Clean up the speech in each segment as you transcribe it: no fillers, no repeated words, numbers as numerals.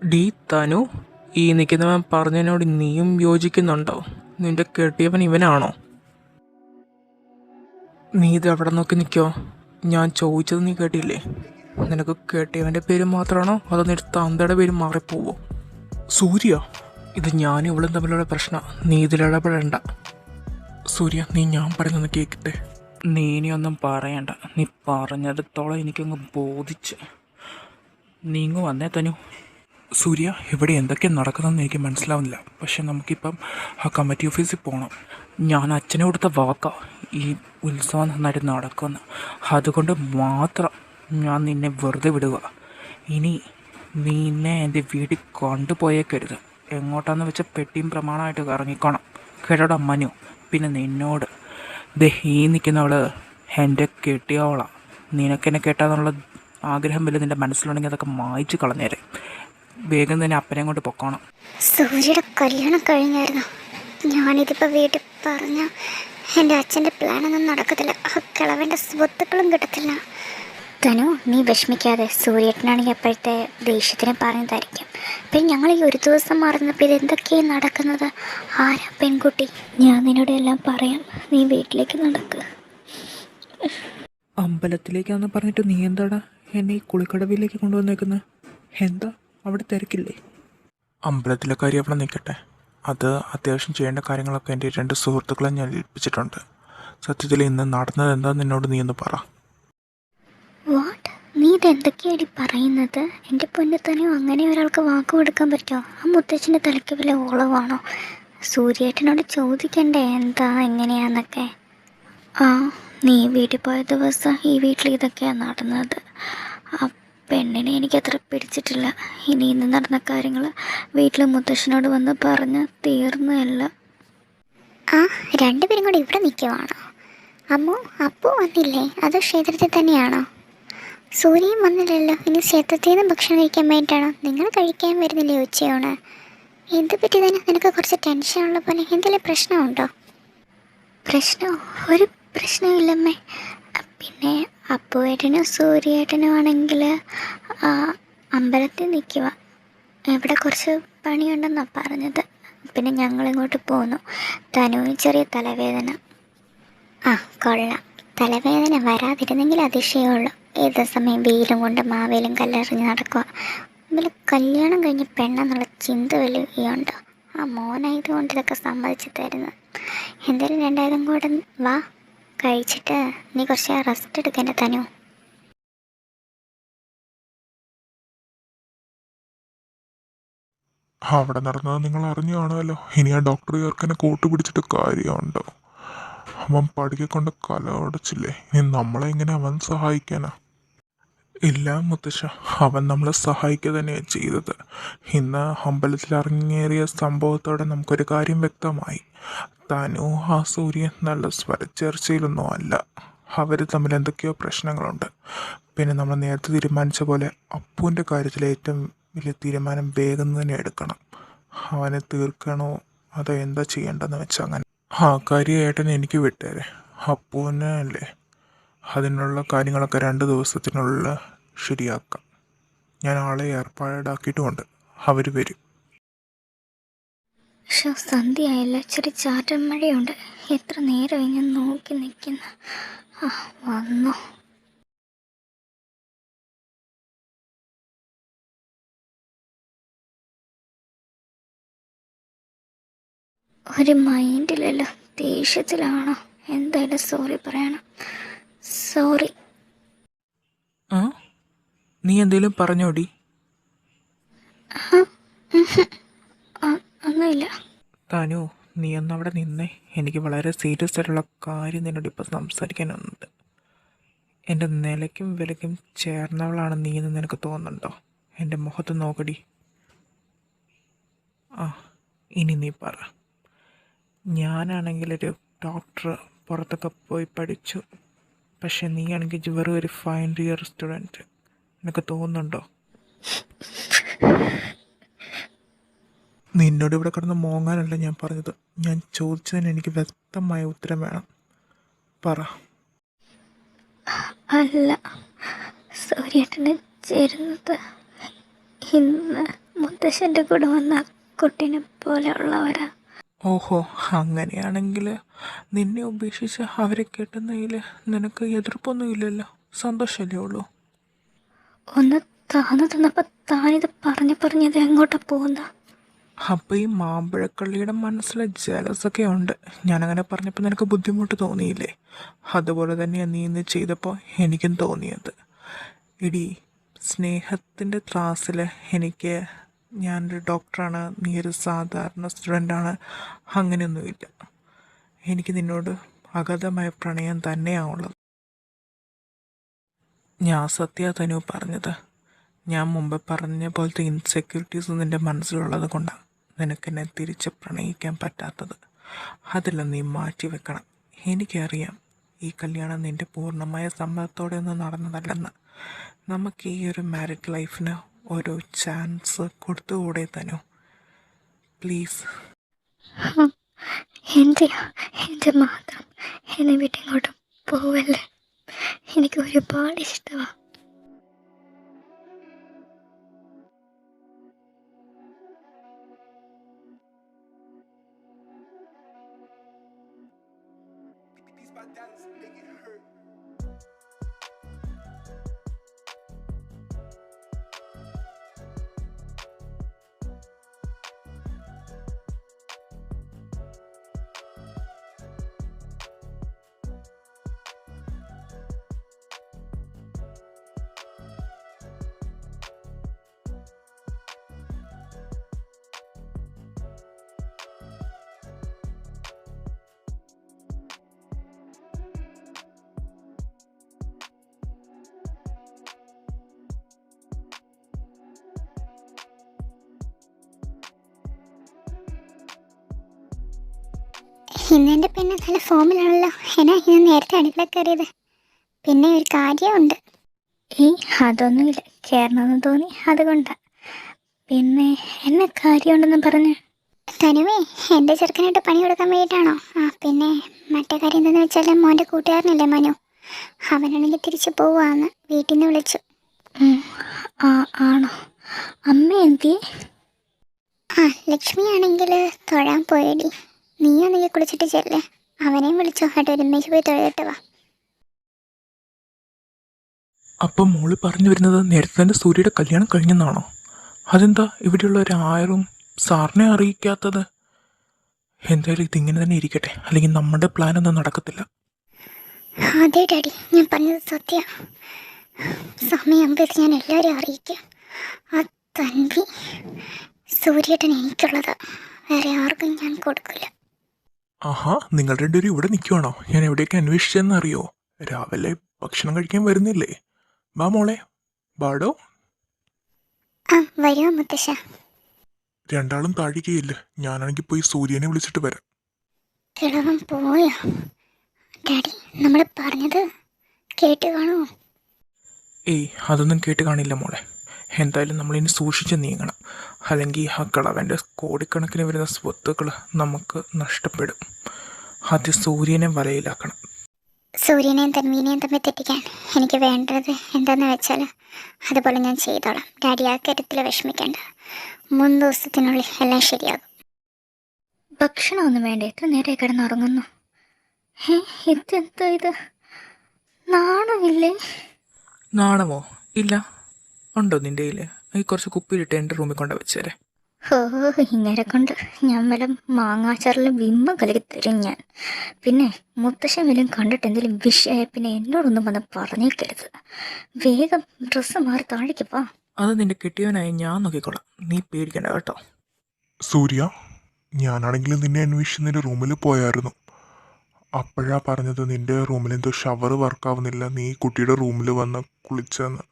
D തനു, ഈ നിൽക്കുന്നവൻ പറഞ്ഞതിനോട് നീയും യോജിക്കുന്നുണ്ടോ? നിന്റെ കെട്ടിയവൻ ഇവനാണോ? നീ ഇത് എവിടെ നോക്കി നിൽക്കോ? ഞാൻ ചോദിച്ചത് നീ കേട്ടില്ലേ? നിനക്ക് കെട്ടിയവൻ്റെ പേര് മാത്രമാണോ അതോ നിന്റെ തന്തയുടെ പേര് മാറിപ്പോവോ? സൂര്യ, ഇത് ഞാനും ഇവളും തമ്മിലുള്ള പ്രശ്നം. നീ ഇതിലിടപെടണ്ട. സൂര്യ, നീ ഞാൻ പറയുന്നത് കേൾക്കട്ടെ. നീ ഇനിയൊന്നും പറയണ്ട. നീ പറഞ്ഞെടുത്തോളം എനിക്കങ്ങ് ബോധിച്ച്. നീങ്ങു വന്നേ തനു. സൂര്യ, ഇവിടെ എന്തൊക്കെ നടക്കുന്നതെന്ന് എനിക്ക് മനസ്സിലാവുന്നില്ല. പക്ഷെ നമുക്കിപ്പം ആ കമ്മിറ്റി ഓഫീസിൽ പോകണം. ഞാൻ അച്ഛനെ കൊടുത്ത വാക്കാ ഈ ഉത്സവം നന്നായിട്ട് നടക്കുമെന്ന്. അതുകൊണ്ട് മാത്രം ഞാൻ നിന്നെ വെറുതെ വിടുക. ഇനി നിന്നെ എൻ്റെ വീട്ടിൽ കൊണ്ടുപോയേക്കരുത്. എങ്ങോട്ടാന്ന് വെച്ചാൽ പെട്ടിയും പ്രമാണമായിട്ട് ഇറങ്ങിക്കോണം. കേട്ടോടാ മനു. പിന്നെ നിന്നോട് ഈ നിൽക്കുന്നവള് എൻ്റെ കെട്ടിയവളാ. നിനക്കെന്നെ കേട്ടാന്നുള്ള ആഗ്രഹം വല്ല നിൻ്റെ മനസ്സിലുണ്ടെങ്കിൽ അതൊക്കെ മായ്ച്ച് കളഞ്ഞേരെ. വേഗം തന്നെ അപ്പനെയും കൊണ്ട് പൊക്കോണം. സൂര്യയുടെ കല്യാണം കഴിഞ്ഞായിരുന്നു. ഞാനിതിപ്പോൾ വീട്ടിൽ പറഞ്ഞ എൻ്റെ അച്ഛൻ്റെ പ്ലാനൊന്നും നടക്കത്തില്ല. ആ കിളവൻ്റെ സ്വത്തുക്കളും കിട്ടത്തില്ല. തനു, നീ വിഷമിക്കാതെ. സൂര്യേട്ടനാണെങ്കിൽ അപ്പോഴത്തെ ദേഷ്യത്തിന് പറഞ്ഞതായിരിക്കും. പിന്നെ ഞങ്ങൾ ഈ ഒരു ദിവസം മാറുന്നപ്പോൾ ഇതെന്തൊക്കെയാണ് നടക്കുന്നത്? ആരാ പെൺകുട്ടി? ഞാൻ നിന്നോട് എല്ലാം പറയാം. നീ വീട്ടിലേക്ക് നടക്കുക. അമ്പലത്തിലേക്കാന്ന് പറഞ്ഞിട്ട് നീ എന്താടാ എന്നെ ഈ കുളിക്കടവിലേക്ക് കൊണ്ടുവന്നേക്കുന്നത്? എന്താ അവിടെ തിരക്കില്ലേ? അമ്പലത്തിലെ കാര്യം അവിടെ നിൽക്കട്ടെ. അത് അത്യാവശ്യം ചെയ്യേണ്ട കാര്യങ്ങളൊക്കെ എൻ്റെ 2 സുഹൃത്തുക്കളെ ഞാൻ ഏൽപ്പിച്ചിട്ടുണ്ട്. സത്യത്തിൽ ഇന്ന് നടന്നത് എന്താ നിന്നോട് നീ ഒന്ന് പറ. വാട്ട്? നീ ഇതെന്തൊക്കെയാണ് പറയുന്നത്? എൻ്റെ പൊന്നു തനു, അങ്ങനെ ഒരാൾക്ക് വാക്ക് കൊടുക്കാൻ പറ്റുമോ? ആ മുത്തച്ഛൻ്റെ തലയ്ക്ക് വല്ല ഓളവാണോ? സൂര്യേട്ടനോട് ചോദിക്കണ്ടേ എന്താ എങ്ങനെയാന്നൊക്കെ. ആ, നീ വീട്ടിൽ പോയ ദിവസം ഈ വീട്ടിൽ ഇതൊക്കെയാണ് നടന്നത്. ആ പെണ്ണിനെ എനിക്കത്ര പിടിച്ചിട്ടില്ല. ഇനി ഇന്ന് നടന്ന കാര്യങ്ങൾ വീട്ടിൽ മുത്തശ്ശനോട് വന്ന് പറഞ്ഞ് തീർന്നല്ല. ആ, രണ്ടുപേരും കൂടി ഇവിടെ നിൽക്കുവാണോ? അമ്മു, അപ്പു വന്നില്ലേ? അതോ ക്ഷേത്രത്തിൽ തന്നെയാണോ? സൂര്യയും വന്നില്ലല്ലോ. ഇനി ക്ഷേത്രത്തിൽ നിന്ന് ഭക്ഷണം കഴിക്കാൻ വേണ്ടിയിട്ടാണോ? നിങ്ങൾ കഴിക്കാൻ വരുന്നില്ലേ ഉച്ചയോണ്? എന്ത് പറ്റി തന്നെ? നിനക്ക് കുറച്ച് ടെൻഷനുള്ള പോലെ. എന്തെങ്കിലും പ്രശ്നമുണ്ടോ? പ്രശ്നമോ? ഒരു പ്രശ്നമില്ലമ്മേ. പിന്നെ അപ്പുവേട്ടനും സൂര്യേട്ടനും ആണെങ്കിൽ അമ്പലത്തിൽ നിൽക്കുക. ഇവിടെ കുറച്ച് പണിയുണ്ടെന്നാണ് പറഞ്ഞത്. പിന്നെ ഞങ്ങളിങ്ങോട്ട് പോന്നു. തനുവിന് ചെറിയ തലവേദന. ആ, കൊള്ളാം. തലവേദന വരാതിരുന്നെങ്കിൽ അതിശയമുള്ളൂ. ഏത് സമയം വെയിലും കൊണ്ട് മാവേലും കല്ലെറിഞ്ഞ് നടക്കുക. ഇതിൽ കല്യാണം കഴിഞ്ഞ് പെണ്ണെന്നുള്ള ചിന്ത വലിയുണ്ടോ? ആ മോനായതുകൊണ്ട് ഇതൊക്കെ സമ്മതിച്ച് തരുന്നത്. എന്തായാലും രണ്ടായതും കൂടെ വാ, കഴിച്ചിട്ട് നീ കുറച്ച് റെസ്റ്റ് എടുക്കേണ്ട തനു. അവിടെ നടന്നത് നിങ്ങൾ അറിഞ്ഞു കാണുമല്ലോ. ഇനി ആ ഡോക്ടർ ചേർക്കനെ കൂട്ടു പിടിച്ചിട്ട് കാര്യമുണ്ടോ? അവൻ പടിക്കെ കൊണ്ട് കല ഉടച്ചില്ലേ. ഇനി നമ്മളെ എങ്ങനെ അവൻ സഹായിക്കാനാ? ഇല്ല മുത്തശ്ശ, അവൻ നമ്മളെ സഹായിക്കുക തന്നെയാണ് ചെയ്തത്. ഇന്ന് അമ്പലത്തിൽ അരങ്ങേറിയ സംഭവത്തോടെ നമുക്കൊരു കാര്യം വ്യക്തമായി. തനു ആ സൂര്യൻ നല്ല സ്വരച്ചേർച്ചയിലൊന്നും അല്ല. അവർ തമ്മിൽ എന്തൊക്കെയോ പ്രശ്നങ്ങളുണ്ട്. പിന്നെ നമ്മൾ നേരത്തെ തീരുമാനിച്ച പോലെ അപ്പുവിൻ്റെ കാര്യത്തിൽ ഏറ്റവും വലിയ തീരുമാനം വേഗം തന്നെ എടുക്കണം. അവനെ തീർക്കണോ അതോ എന്താ ചെയ്യേണ്ടതെന്ന് വെച്ചാൽ അങ്ങനെ. ആ കാര്യം ഏട്ടൻ എനിക്ക് വിട്ടേരെ. അപ്പുവിനെ അല്ലേ, അതിനുള്ള കാര്യങ്ങളൊക്കെ 2 ദിവസത്തിനുള്ളിൽ ശരിയാക്കാം. ഞാൻ ആളെ ഏർപ്പാടാക്കിയിട്ടുമുണ്ട്. അവർ വരും. പക്ഷെ സന്ധ്യയായില്ല. ഇച്ചിരി ചാറ്റൽ മഴയുണ്ട്. എത്ര നേരമായി ഞാൻ നോക്കി നിൽക്കുന്നു. ആ, വന്നോ? ഒരു മൈൻഡിലല്ലോ. ദേഷ്യത്തിലാണോ? എന്തായാലും സോറി പറയണം. സോറി. ആ, നീ എന്തേലും പറഞ്ഞോടി? ഒന്നുമില്ല. തനു, നീ ഒന്നവിടെ നിന്നേ. എനിക്ക് വളരെ സീരിയസ് ആയിട്ടുള്ള കാര്യം നിന്നോട് ഇപ്പോൾ സംസാരിക്കാനുണ്ട്. എൻ്റെ നിലയ്ക്കും വിലയ്ക്കും ചേർന്നവളാണ് നീ എന്ന് നിനക്ക് തോന്നുന്നുണ്ടോ? എൻ്റെ മുഖത്ത് നോക്കടി. ആ, ഇനി നീ പറ. ഞാനാണെങ്കിലൊരു ഡോക്ടർ, പുറത്തൊക്കെ പോയി പഠിച്ചു. പക്ഷെ നീ ആണെങ്കിൽ വെറും ഒരു ഫൈനൽ ഇയർ സ്റ്റുഡൻറ്റ്. നിനക്ക് തോന്നുന്നുണ്ടോ? നിന്നോട് ഇവിടെ കിടന്ന് മോങ്ങാനല്ല ഞാൻ പറഞ്ഞത്. ഞാൻ ചോദിച്ചതിന് എനിക്ക് വ്യക്തമായ ഉത്തരം വേണം. പറ. അല്ല, സൂര്യേട്ടന് ചേരുന്നത് ഇന്ന് മുത്തശ്ശൻ്റെ കൂടെ വന്ന ആ കുട്ടീനെ പോലെയുള്ളവരാ. ഓഹോ, അങ്ങനെയാണെങ്കിൽ നിന്നെ ഉപേക്ഷിച്ച് അവരെ കെട്ടുന്നതിൽ നിനക്ക് എതിർപ്പൊന്നും ഇല്ലല്ലോ, സന്തോഷമല്ലേ ഉള്ളൂ. ഒന്ന് താന്നു തന്നപ്പോൾ താനിത് പറഞ്ഞത് എങ്ങോട്ടാ പോകുന്ന? അപ്പം ഈ മാമ്പഴക്കള്ളിയുടെ മനസ്സിൽ ജലസൊക്കെ ഉണ്ട്. ഞാനങ്ങനെ പറഞ്ഞപ്പോൾ നിനക്ക് ബുദ്ധിമുട്ട് തോന്നിയില്ലേ? അതുപോലെ തന്നെയാണ് നീ ഇന്ന് ചെയ്തപ്പോൾ എനിക്കും തോന്നിയത്. ഇടി സ്നേഹത്തിൻ്റെ ക്ലാസ്സിൽ എനിക്ക് ഞാനൊരു ഡോക്ടറാണ്, നീ ഒരു സാധാരണ സ്റ്റുഡൻ്റാണ്, അങ്ങനെയൊന്നുമില്ല. എനിക്ക് നിന്നോട് അഗാധമായ പ്രണയം തന്നെയാണുള്ളത്. ഞാൻ സത്യ തനു പറഞ്ഞത്. ഞാൻ മുമ്പ് പറഞ്ഞ പോലത്തെ ഇൻസെക്യൂരിറ്റീസ് നിൻ്റെ മനസ്സിലുള്ളത് കൊണ്ടാണ് നിനക്കെന്നെ തിരിച്ച് പ്രണയിക്കാൻ പറ്റാത്തത്. അതെല്ലാം നീ മാറ്റി വെക്കണം. എനിക്കറിയാം ഈ കല്യാണം നിൻ്റെ പൂർണ്ണമായ സമ്മതത്തോടെ ഒന്നും നടന്നതല്ലെന്ന്. നമുക്ക് ഈ ഒരു മാരിഡ് ലൈഫിന് ഒരു ചാൻസ് കൊടുത്തുകൂടെ തനു? പ്ലീസ്. എൻ്റെ മാത്രം എന്നെ വിട്ടിങ്ങോട്ടും പോവല്ലേ. എനിക്ക് ഒരുപാട് ഇഷ്ടമാണ്. ഇന്ന് എൻ്റെ പെണ്ണ് നല്ല ഫോമിലാണല്ലോ. എന്നാ ഇന്ന് നേരത്തെ അടുക്കള കയറിയത്? പിന്നെ ഒരു കാര്യമുണ്ട്. അതൊന്നുമില്ല, കയറണമെന്ന് തോന്നി അതുകൊണ്ടാണ്. പിന്നെ എന്നെ കാര്യമുണ്ടെന്ന് പറഞ്ഞു. തനുവേ, എൻ്റെ ചെറുക്കനായിട്ട് പണി കൊടുക്കാൻ വേണ്ടിയിട്ടാണോ? പിന്നെ മറ്റേ കാര്യം എന്താണെന്ന് വെച്ചാൽ മോൻ്റെ കൂട്ടുകാരനല്ലേ മനു, അവനാണെങ്കിൽ തിരിച്ചു പോവാന്ന് വീട്ടിൽ നിന്ന് വിളിച്ചു. ആണോ? അമ്മ എന്തിയെ? ലക്ഷ്മി ആണെങ്കിൽ തൊഴാൻ പോയടി. നീയാണെങ്കിൽ കുളിച്ചിട്ട് ചെല്ലേ, അവനെയും വിളിച്ചോ കേട്ടോ, ഒരുമിച്ച് പോയി തൊഴിലിട്ട് വാ. അപ്പം മോള് പറഞ്ഞു വരുന്നത് നേരത്തെ തന്നെ സൂര്യയുടെ കല്യാണം കഴിഞ്ഞെന്നാണോ? അതെന്താ ഇവിടെയുള്ള ഒരാരും സാറിനെ അറിയിക്കാത്തത്? എന്തായാലും ഇതിങ്ങനെ തന്നെ ഇരിക്കട്ടെ, അല്ലെങ്കിൽ നമ്മുടെ പ്ലാനൊന്നും നടക്കത്തില്ല. അതെ ഡാഡി, ഞാൻ പറഞ്ഞത് സത്യ. സമയമാകുമ്പോൾ ഞാൻ എല്ലാവരും അറിയിക്കാം. ആ തൻവി സൂര്യേട്ടൻ എനിക്കുള്ളതാ, വേറെ ആർക്കും ഞാൻ കൊടുക്കില്ല. ആഹാ, നിങ്ങൾ രണ്ടുപേരും ഇവിടെ നിൽക്കുവാണോ? ഞാൻ എവിടെയൊക്കെ അന്വേഷിച്ചെന്ന് അറിയോ? രാവിലെ ഭക്ഷണം കഴിക്കാൻ വരുന്നില്ലേ? വാ മോളെ, ബാടോ. വരുമോ മുത്തശ്ശ? രണ്ടാളും താഴികയില്ല, ഞാനാണെങ്കിൽ പോയി സൂര്യനെ വിളിച്ചിട്ട് വരാം. കിളവൻ പോയോ? ഡാഡി, നമ്മൾ പറഞ്ഞത് കേട്ട് കാണുമോ? ഏയ്, അതൊന്നും കേട്ട് കാണില്ല മോളെ. എന്തായാലും നമ്മളിനി സൂക്ഷിച്ച് നീങ്ങണം, അല്ലെങ്കിൽ ആ കളവൻ്റെ കോടിക്കണക്കിന് വരുന്ന സ്വത്തുക്കൾ നമുക്ക് നഷ്ടപ്പെടും. ആദ്യം സൂര്യനെ വലയിലാക്കണം. സൂര്യനെയും തന്മീനെയും തമ്മിൽ തെറ്റിക്കാൻ എനിക്ക് വേണ്ടത് എന്താണെന്ന് വെച്ചാൽ അതുപോലെ ഞാൻ ചെയ്തോളാം. ഡാഡി ആ കാര്യത്തിൽ വിഷമിക്കേണ്ട. 3 ദിവസത്തിനുള്ളിൽ എല്ലാം ശരിയാകും. ഭക്ഷണമൊന്നും വേണ്ട, എത്ര നേരെ കിടന്നുറങ്ങുന്നു. ഇതെന്തോ ഇത്? നാണമില്ലേ? നാണമോ? ഇല്ല. ഉണ്ടോ നിൻ്റെ കയ്യിൽ? ഈ കുറച്ച് കുപ്പിയിലിട്ട് എൻ്റെ റൂമിൽ കൊണ്ട് വെച്ചേരെ. ഇങ്ങനെ കൊണ്ട് ഞാൻ വല്ല മാങ്ങാച്ചാറിൽ വിമ്മ കലക്കി തരും ഞാൻ. പിന്നെ മുത്തശ്ശൻ വല്ലതും കണ്ടിട്ട് എന്തെങ്കിലും വിഷയമായ പിന്നെ എന്നോടൊന്നും വന്ന് പറഞ്ഞേക്കരുത്. വേഗം ഡ്രസ്സ് മാറി താഴേക്ക് വാ. അത് നിൻ്റെ കിട്ടിയവനായി ഞാൻ നോക്കിക്കോളാം, നീ പേടിക്കണ്ട കേട്ടോ. സൂര്യ, ഞാനാണെങ്കിലും നിന്നെ അന്വേഷിച്ച് നിന്റെ റൂമിൽ പോയായിരുന്നു. അപ്പോഴാ പറഞ്ഞത് നിന്റെ റൂമിൽ എന്തോ ഷവർ വർക്കാവുന്നില്ല, നീ കുട്ടിയുടെ റൂമിൽ വന്ന് കുളിച്ചെന്ന്.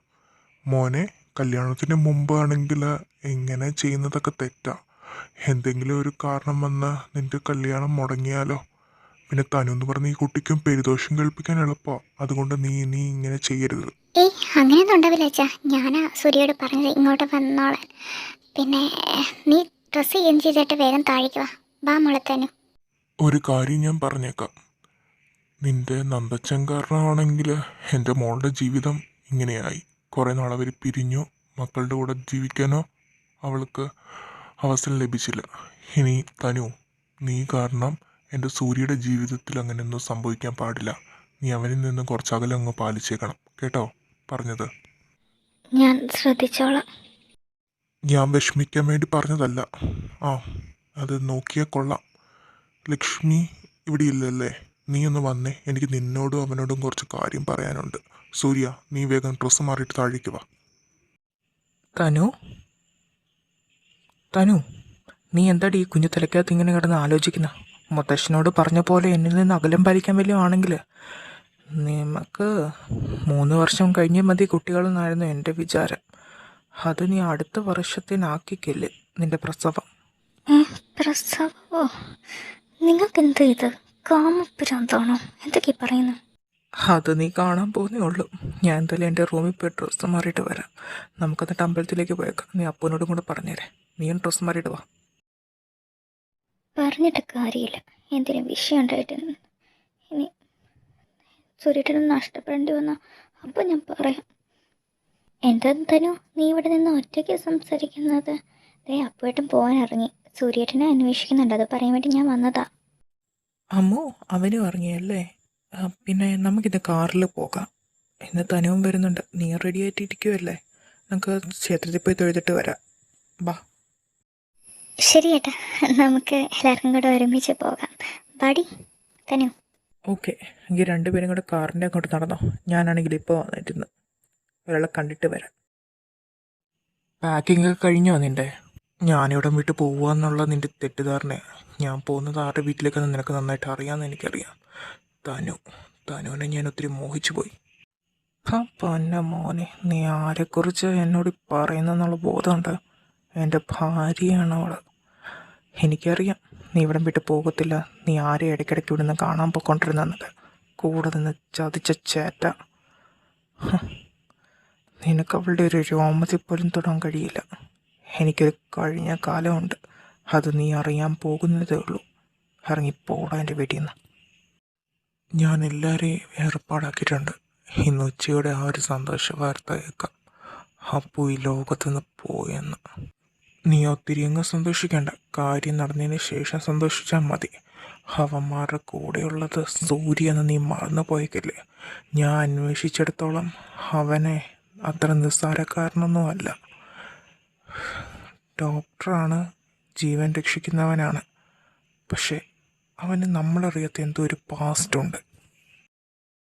മോനെ, കല്യാണത്തിന് മുമ്പാണെങ്കിൽ എങ്ങനെ ചെയ്യുന്നതൊക്കെ തെറ്റാ. എന്തെങ്കിലും ഒരു കാരണം വന്ന് നിന്റെ കല്യാണം മുടങ്ങിയാലോ? പിന്നെ തനു എന്ന് പറഞ്ഞ ഈ കുട്ടിക്കും പെരുദോഷം കേൾപ്പിക്കാൻ എളുപ്പമാണ്. അതുകൊണ്ട് നീ ഇങ്ങനെ ചെയ്യരുത്. അങ്ങനെയൊന്നും ഉണ്ടാവില്ല അച്ഛാ. ഞാനാ സൂര്യയോട് പറഞ്ഞത് ഇങ്ങോട്ട് വന്നോളാൻ. പിന്നെ നീ ഡ്രസ്സ് ചേഞ്ച് ചെയ്തിട്ട് വേഗം താഴേക്ക് വാ മുളത്തനു. ഒരു കാര്യം ഞാൻ പറഞ്ഞേക്കാം, നിന്റെ നന്ദച്ചൻ കാരണമാണെങ്കിൽ എൻ്റെ മോളുടെ ജീവിതം ഇങ്ങനെയായി. കുറേ നാളവർ പിരിഞ്ഞു. മക്കളുടെ കൂടെ ജീവിക്കാനോ അവൾക്ക് അവസരം ലഭിച്ചില്ല. ഇനി തനു, നീ കാരണം എൻ്റെ സൂര്യയുടെ ജീവിതത്തിൽ അങ്ങനെയൊന്നും സംഭവിക്കാൻ പാടില്ല. നീ അവനിൽ നിന്ന് കുറച്ച് അകലെ അങ്ങ് പാലിച്ചേക്കണം കേട്ടോ പറഞ്ഞത്. ഞാൻ ശ്രദ്ധിച്ചോളാം. ഞാൻ വിഷമിക്കാൻ വേണ്ടി പറഞ്ഞതല്ല. ആ, അത് നോക്കിയാൽ കൊള്ളാം. ലക്ഷ്മി ഇവിടെ ഇല്ലല്ലേ? നീ ഒന്ന് വന്നേ, എനിക്ക് നിന്നോടും അവനോടും കുറച്ച് കാര്യം പറയാനുണ്ട്. സൂര്യ, നീ വേഗം ഡ്രസ്സ് മാറിയിട്ട് താഴേക്ക് വാ. തനു തനു നീ എന്താടി ഈ കുഞ്ഞു തലക്കകത്ത് ഇങ്ങനെ കിടന്ന് ആലോചിക്കുന്ന? മുത്തശ്ശനോട് പറഞ്ഞ പോലെ എന്നിൽ നിന്ന് അകലം പാലിക്കാൻ വല്ലതും ആണെങ്കിൽ നിനക്ക് 3 വർഷം കഴിഞ്ഞ് മതി കുട്ടികളെന്നായിരുന്നു എൻ്റെ വിചാരം. അത് നീ അടുത്ത വർഷത്തിനാക്കിക്കില്ലേ നിന്റെ പ്രസവം? പ്രസവോ? നിങ്ങൾക്കെന്താ ഇത്? കാമഭ്രാന്താണോ? എന്തൊക്കെയാ പറയുന്നു? അത് നീ കാണാൻ പോകുന്നേ ഉള്ളൂ. ഞാൻ എന്തായാലും എൻ്റെ റൂമിൽ പോയി ഡ്രസ്സ് മാറിയിട്ട് വരാം. നമുക്കെന്നിട്ട് അമ്പലത്തിലേക്ക് പോയേക്കാം. നീ അപ്പനോടും കൂടെ പറഞ്ഞേരെ. നീയും ഡ്രസ്സ് മാറിയിട്ട് വാ. പറഞ്ഞിട്ട് കാര്യമില്ല. എന്തിനും വിഷയം ഉണ്ടായിട്ട് ഇനി സൂര്യട്ടനും നഷ്ടപ്പെടേണ്ടി വന്നാൽ അപ്പം ഞാൻ പറയാം. എന്താ തനു നീ ഇവിടെ നിന്ന് ഒറ്റയ്ക്ക് സംസാരിക്കുന്നത്? അപ്പോഴേട്ടും പോകാൻ ഇറങ്ങി. സൂര്യേട്ടനെ അന്വേഷിക്കുന്നുണ്ട്, അത് പറയാൻ വേണ്ടി ഞാൻ വന്നതാ. അമ്മോ, അവനും ഇറങ്ങിയല്ലേ? പിന്നെ നമുക്കിത് കാറിൽ പോകാം. ഇന്ന് തനുവും വരുന്നുണ്ട്. നീ റെഡി ആയിട്ടിരിക്കുമല്ലേ? നമുക്ക് ക്ഷേത്രത്തിൽ പോയി തൊഴുതിട്ട് വരാം. ബാ. ശരി ഏട്ടാ, നമുക്ക് എല്ലാവർക്കും കൂടെ ഒരുമിച്ച് പോകാം. ബാടി തനു. ഓക്കെ, എങ്കിൽ രണ്ടുപേരും കൂടെ കാറിൻ്റെ അങ്ങോട്ട് നടന്നോ. ഞാനാണെങ്കിൽ ഇപ്പോൾ വന്നിരുന്നു ഒരാളെ കണ്ടിട്ട് വരാം. പാക്കിംഗ് ഒക്കെ കഴിഞ്ഞോ നിൻ്റെ? ഞാനിവിടെ വിട്ട് പോവാന്നുള്ള നിൻ്റെ തെറ്റിദ്ധാരണയാണ്. ഞാൻ പോകുന്നത് ആരുടെ വീട്ടിലേക്കെന്ന് നിനക്ക് നന്നായിട്ട് അറിയാമെന്ന് എനിക്കറിയാം. തനുവിനെ ഞാൻ ഒത്തിരി മോഹിച്ചു പോയി. പൊന്ന മോനെ, നീ ആരെക്കുറിച്ച് എന്നോട് പറയുന്നെന്നുള്ള ബോധമുണ്ട്? എൻ്റെ ഭാര്യയാണ് അവൾ. എനിക്കറിയാം നീ ഇവിടെ വിട്ട് പോകത്തില്ല. നീ ആരെ ഇടയ്ക്കിടയ്ക്ക് ഇവിടെ നിന്ന് കാണാൻ പോയിക്കൊണ്ടിരുന്നത്. കൂടെ നിന്ന് ചതിച്ച ചേറ്റ. നിനക്ക് അവളുടെ ഒരു രോമത്തിൽ പോലും തൊടാൻ കഴിയില്ല. എനിക്കൊരു കഴിഞ്ഞ കാലമുണ്ട്, അത് നീ അറിയാൻ പോകുന്നതേ ഉള്ളൂ. ഇറങ്ങിപ്പോടാ എൻ്റെ വീട്ടിൽ നിന്ന്. ഞാൻ എല്ലാവരെയും ഏർപ്പാടാക്കിയിട്ടുണ്ട്. ഇന്ന് ഉച്ചയോടെ ആ ഒരു സന്തോഷ വാർത്ത കേൾക്കാം. അപ്പു ഈ ലോകത്തു നിന്ന് പോയെന്ന്. നീ ഒത്തിരി അങ്ങ് സന്തോഷിക്കേണ്ട. കാര്യം നടന്നതിന് ശേഷം സന്തോഷിച്ചാൽ മതി. അവന്മാരുടെ കൂടെയുള്ളത് സൂര്യ എന്ന് നീ മറന്നു പോയേക്കില്ലേ? ഞാൻ അന്വേഷിച്ചിടത്തോളം അവനെ അത്ര നിസ്സാരക്കാരനൊന്നും അല്ല. ഡോക്ടറാണ്, ജീവൻ രക്ഷിക്കുന്നവനാണ്. പക്ഷേ അവന് നമ്മളറിയാത്ത എന്തോ ഒരു പാസ്റ്റ് ഉണ്ട്.